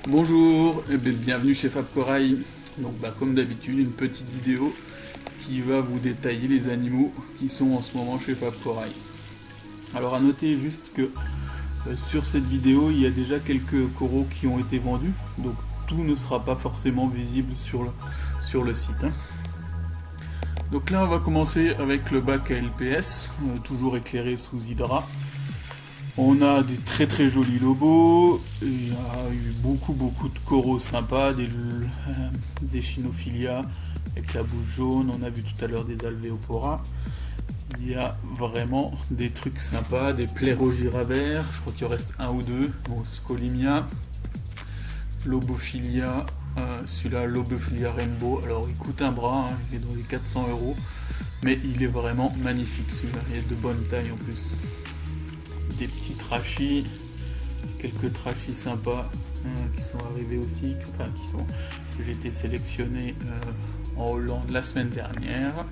Bonjour et bienvenue chez Fab Corail. Donc comme d'habitude une petite vidéo qui va vous détailler les animaux qui sont en ce moment chez Fab Corail. Alors à noter juste que sur cette vidéo il y a déjà quelques coraux qui ont été vendus, donc tout ne sera pas forcément visible sur le site. Donc là on va commencer avec le bac à LPS, toujours éclairé sous hydra. On a des très jolis lobos, il y a eu beaucoup de coraux sympas, des Echinophilia avec la bouche jaune, on a vu tout à l'heure des Alvéopora. Il y a vraiment des trucs sympas, des Plérogyra, je crois qu'il en reste un ou deux, bon, Scolimia, Lobophilia, celui-là Lobophilia Rainbow, alors il coûte un bras, hein, il est dans les 400 €, mais il est vraiment magnifique celui-là, il est de bonne taille en plus. Des petits trachis, quelques trachis sympas qui sont arrivés aussi, que j'ai été sélectionné en Hollande la semaine dernière.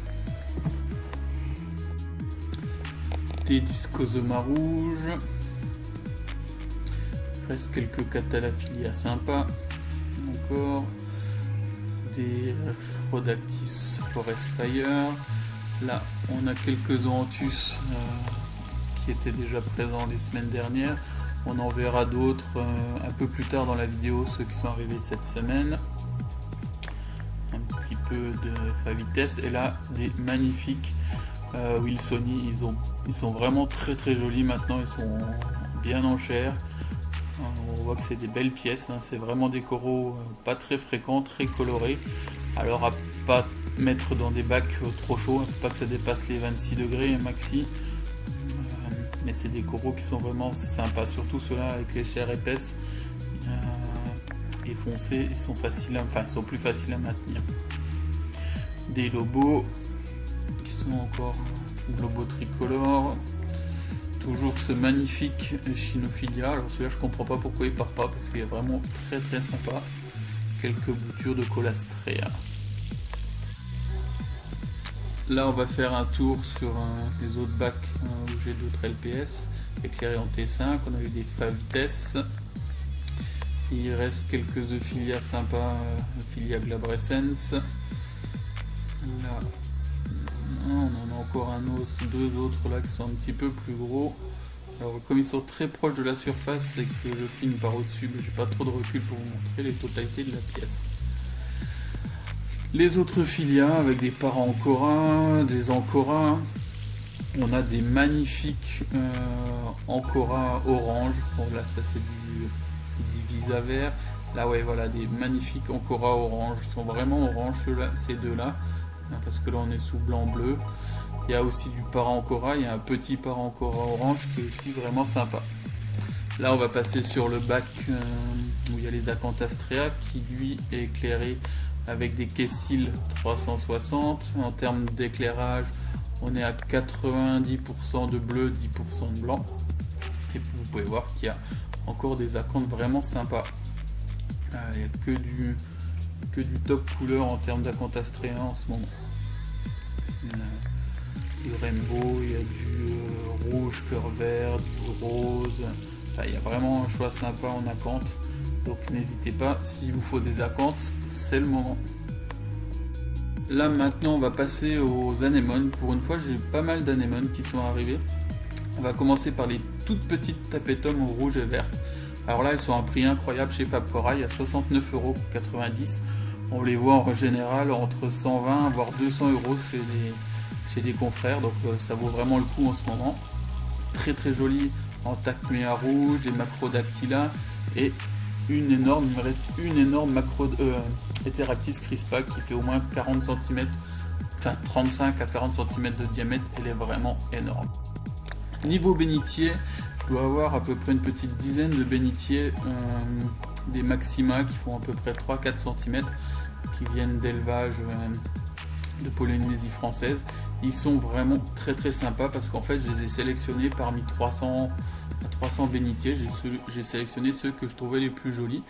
Des Discosoma rouges, reste quelques Catalaphilia sympas, encore des Rhodactis Forest Fire. Là on a quelques Zoanthus qui étaient déjà présents les semaines dernières. On en verra d'autres un peu plus tard dans la vidéo, ceux qui sont arrivés cette semaine. Un petit peu de Favites, et là des magnifiques Wilsoni, ils sont vraiment très jolis maintenant, ils sont bien en chair. On voit que c'est des belles pièces, hein. C'est vraiment des coraux pas très fréquents, très colorés. Alors à pas mettre dans des bacs trop chauds, faut pas que ça dépasse les 26 degrés maxi. Mais c'est des coraux qui sont vraiment sympas, surtout ceux-là avec les chairs épaisses et foncées, ils sont plus faciles à maintenir. Des lobos qui sont encore lobos tricolores, toujours ce magnifique Echinophilia. Alors celui-là je comprends pas pourquoi il part pas, parce qu'il est vraiment très sympa. Quelques boutures de Colastrea. Là on va faire un tour sur les autres bacs où j'ai d'autres LPS éclairés en T5. On a eu des Favites, il reste quelques Euphilia sympas, Euphilia glabrescens. Là on en a encore deux autres là qui sont un petit peu plus gros. Alors comme ils sont très proches de la surface et que je filme par au-dessus, j'ai pas trop de recul pour vous montrer les totalités de la pièce. Les autres Philia avec des Parancora, des Ancora, on a des magnifiques Ancora orange. Bon là ça c'est du Divisa vert. Là ouais voilà, des magnifiques Ancora orange, ils sont vraiment orange ces deux-là, parce que là on est sous blanc-bleu. Il y a aussi du Parancora, il y a un petit Parancora orange qui est aussi vraiment sympa. Là on va passer sur le bac où il y a les Acanthastrea qui lui est éclairé avec des Kessil 360. En termes d'éclairage, on est à 90% de bleu, 10% de blanc. Et vous pouvez voir qu'il y a encore des acanthes vraiment sympas. Il n'y a que du top couleur en termes d'Acanthastrea en ce moment. Il y a du rainbow, il y a du rouge cœur vert, du rose. Enfin, il y a vraiment un choix sympa en acanthe. Donc n'hésitez pas, s'il vous faut des acanthes, c'est le moment. Là maintenant on va passer aux anémones. Pour une fois j'ai pas mal d'anémones qui sont arrivées. On va commencer par les toutes petites tapetum au rouge et vert. Alors là elles sont à un prix incroyable chez Fab Corail, à 69,90 €. On les voit en général entre 120 voire 200 € chez des confrères, donc ça vaut vraiment le coup en ce moment. Très joli en Tacmea rouge, des Macrodactyla et il me reste une énorme Heteractis crispa qui fait au moins 40 cm, enfin 35 à 40 cm de diamètre, elle est vraiment énorme. Niveau bénitier, je dois avoir à peu près une petite dizaine de bénitiers, des Maxima qui font à peu près 3-4 cm, qui viennent d'élevage de Polynésie française. Ils sont vraiment très sympas parce qu'en fait je les ai sélectionnés parmi 300 bénitiers, j'ai sélectionné ceux que je trouvais les plus jolis.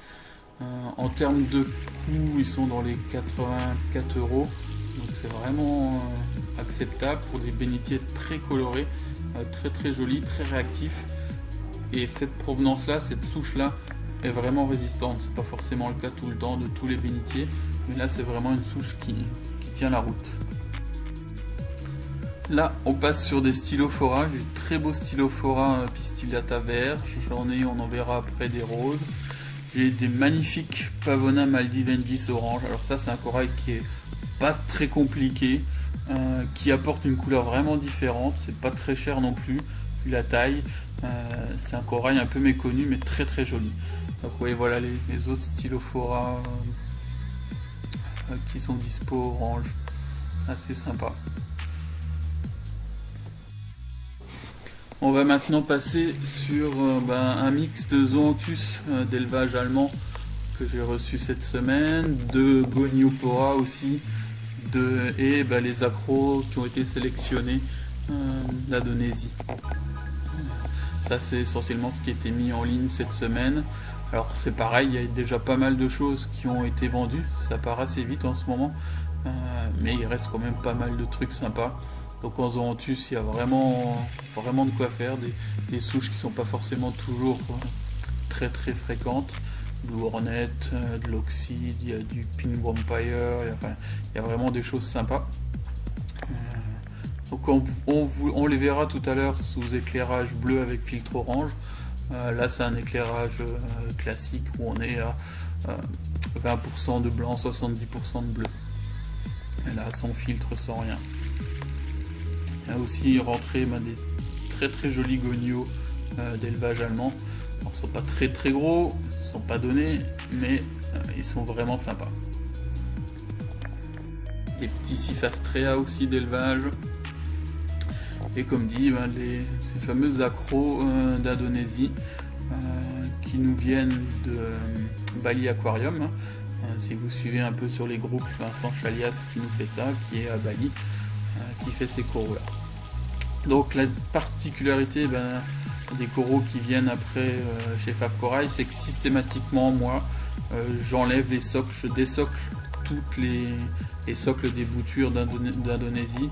En termes de coût, ils sont dans les 84 €, donc c'est vraiment acceptable pour des bénitiers très colorés, très jolis, très réactifs. Et cette provenance là, cette souche là est vraiment résistante. C'est pas forcément le cas tout le temps de tous les bénitiers, mais là c'est vraiment une souche qui tient la route. Là on passe sur des stylophora, j'ai de très beaux stylophora pistillata vert, on en verra après des roses. J'ai des magnifiques Pavona Maldivendis orange. Alors ça c'est un corail qui est pas très compliqué, qui apporte une couleur vraiment différente, c'est pas très cher non plus, vu la taille. C'est un corail un peu méconnu mais très très joli. Donc vous voyez, voilà les autres stylophora qui sont dispo orange, assez sympa. On va maintenant passer sur un mix de Zoanthus d'élevage allemand que j'ai reçu cette semaine, de Goniopora aussi, et les accros qui ont été sélectionnés d'Indonésie. Ça c'est essentiellement ce qui a été mis en ligne cette semaine. Alors c'est pareil, il y a déjà pas mal de choses qui ont été vendues, ça part assez vite en ce moment, mais il reste quand même pas mal de trucs sympas. Donc en Zoanthus, il y a vraiment de quoi faire, des souches qui sont pas forcément toujours très très fréquentes. Blue Hornet, de l'Oxide, il y a du Pink Vampire, il y a vraiment des choses sympas. Donc on les verra tout à l'heure sous éclairage bleu avec filtre orange. Là c'est un éclairage classique où on est à 20% de blanc, 70% de bleu. Et là sans filtre, sans rien. Il y a aussi rentré des très très jolis gonios d'élevage allemand. Alors, ils ne sont pas très très gros, ils ne sont pas donnés, mais ils sont vraiment sympas. Des petits Cifastrea aussi d'élevage. Et comme dit, ces fameux accros d'Indonésie qui nous viennent de Bali Aquarium. Si vous suivez un peu sur les groupes, Vincent Chalias qui nous fait ça, qui est à Bali, qui fait ces coraux là. Donc la particularité des coraux qui viennent après chez Fab Corail, c'est que systématiquement moi j'enlève les socles, je désocle toutes les socles des boutures d'Indonésie.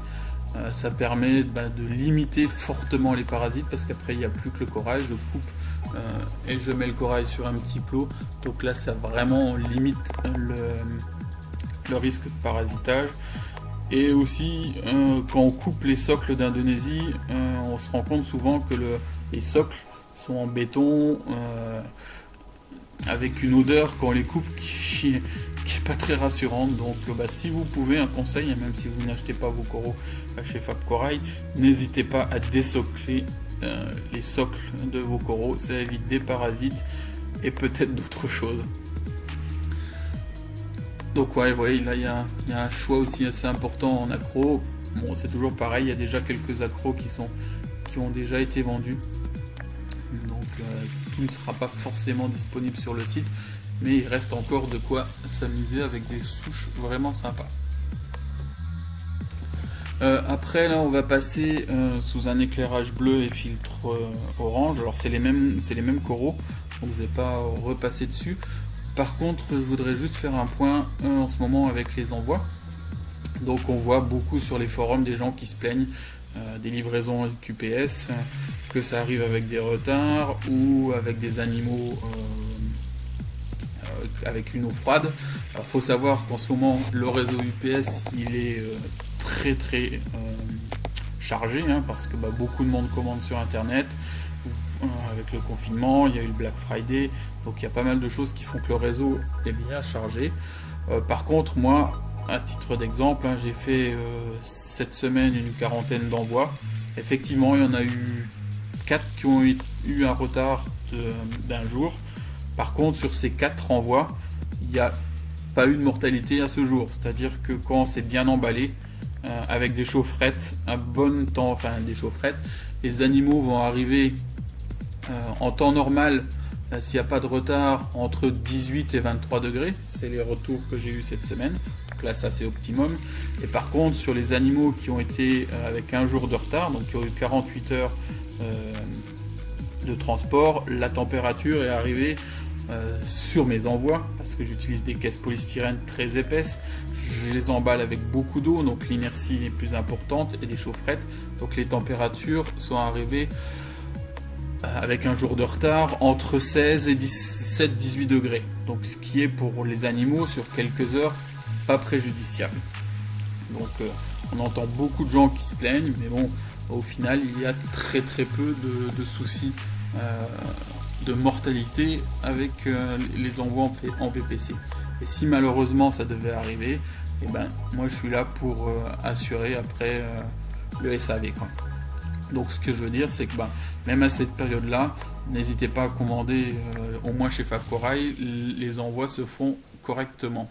Ça permet de limiter fortement les parasites, parce qu'après il n'y a plus que le corail, je coupe et je mets le corail sur un petit plot. Donc là ça vraiment limite le risque de parasitage. Et aussi, quand on coupe les socles d'Indonésie, on se rend compte souvent que les socles sont en béton, avec une odeur quand on les coupe qui est pas très rassurante. Donc si vous pouvez, un conseil, même si vous n'achetez pas vos coraux chez Fab Corail, n'hésitez pas à désocler les socles de vos coraux, ça évite des parasites et peut-être d'autres choses. Donc ouais, vous voyez, là il y a un choix aussi assez important en accro. Bon, c'est toujours pareil, il y a déjà quelques accros qui ont déjà été vendus. Donc tout ne sera pas forcément disponible sur le site, mais il reste encore de quoi s'amuser avec des souches vraiment sympas. Après là on va passer sous un éclairage bleu et filtre orange. Alors c'est les mêmes coraux, donc je ne vais pas repasser dessus. Par contre, je voudrais juste faire un point en ce moment avec les envois. Donc on voit beaucoup sur les forums des gens qui se plaignent des livraisons QPS, que ça arrive avec des retards ou avec des animaux avec une eau froide. Alors faut savoir qu'en ce moment le réseau UPS il est très très chargé, parce que beaucoup de monde commande sur internet. Avec le confinement, il y a eu le Black Friday, donc il y a pas mal de choses qui font que le réseau est bien chargé. Par contre, moi, à titre d'exemple, j'ai fait cette semaine une quarantaine d'envois. Effectivement, il y en a eu 4 qui ont eu un retard d'un jour. Par contre, sur ces 4 envois, il n'y a pas eu de mortalité à ce jour. C'est-à-dire que quand c'est bien emballé, avec des chaufferettes, un bon temps, des chaufferettes, les animaux vont arriver en temps normal, s'il n'y a pas de retard, entre 18 et 23 degrés. C'est les retours que j'ai eu cette semaine. Donc là, ça c'est optimum. Et par contre, sur les animaux qui ont été avec un jour de retard, donc qui ont eu 48 heures de transport, la température est arrivée sur mes envois, parce que j'utilise des caisses polystyrène très épaisses, je les emballe avec beaucoup d'eau, donc l'inertie est plus importante, et des chaufferettes, donc les températures sont arrivées avec un jour de retard, entre 16 et 17-18 degrés. Donc ce qui est pour les animaux sur quelques heures pas préjudiciable. Donc on entend beaucoup de gens qui se plaignent, mais bon, au final il y a très très peu de soucis de mortalité avec les envois en VPC. Et si malheureusement ça devait arriver, eh ben, moi je suis là pour assurer après le SAV, quoi. Donc ce que je veux dire, c'est que même à cette période-là, n'hésitez pas à commander, au moins chez Fab Corail, les envois se font correctement.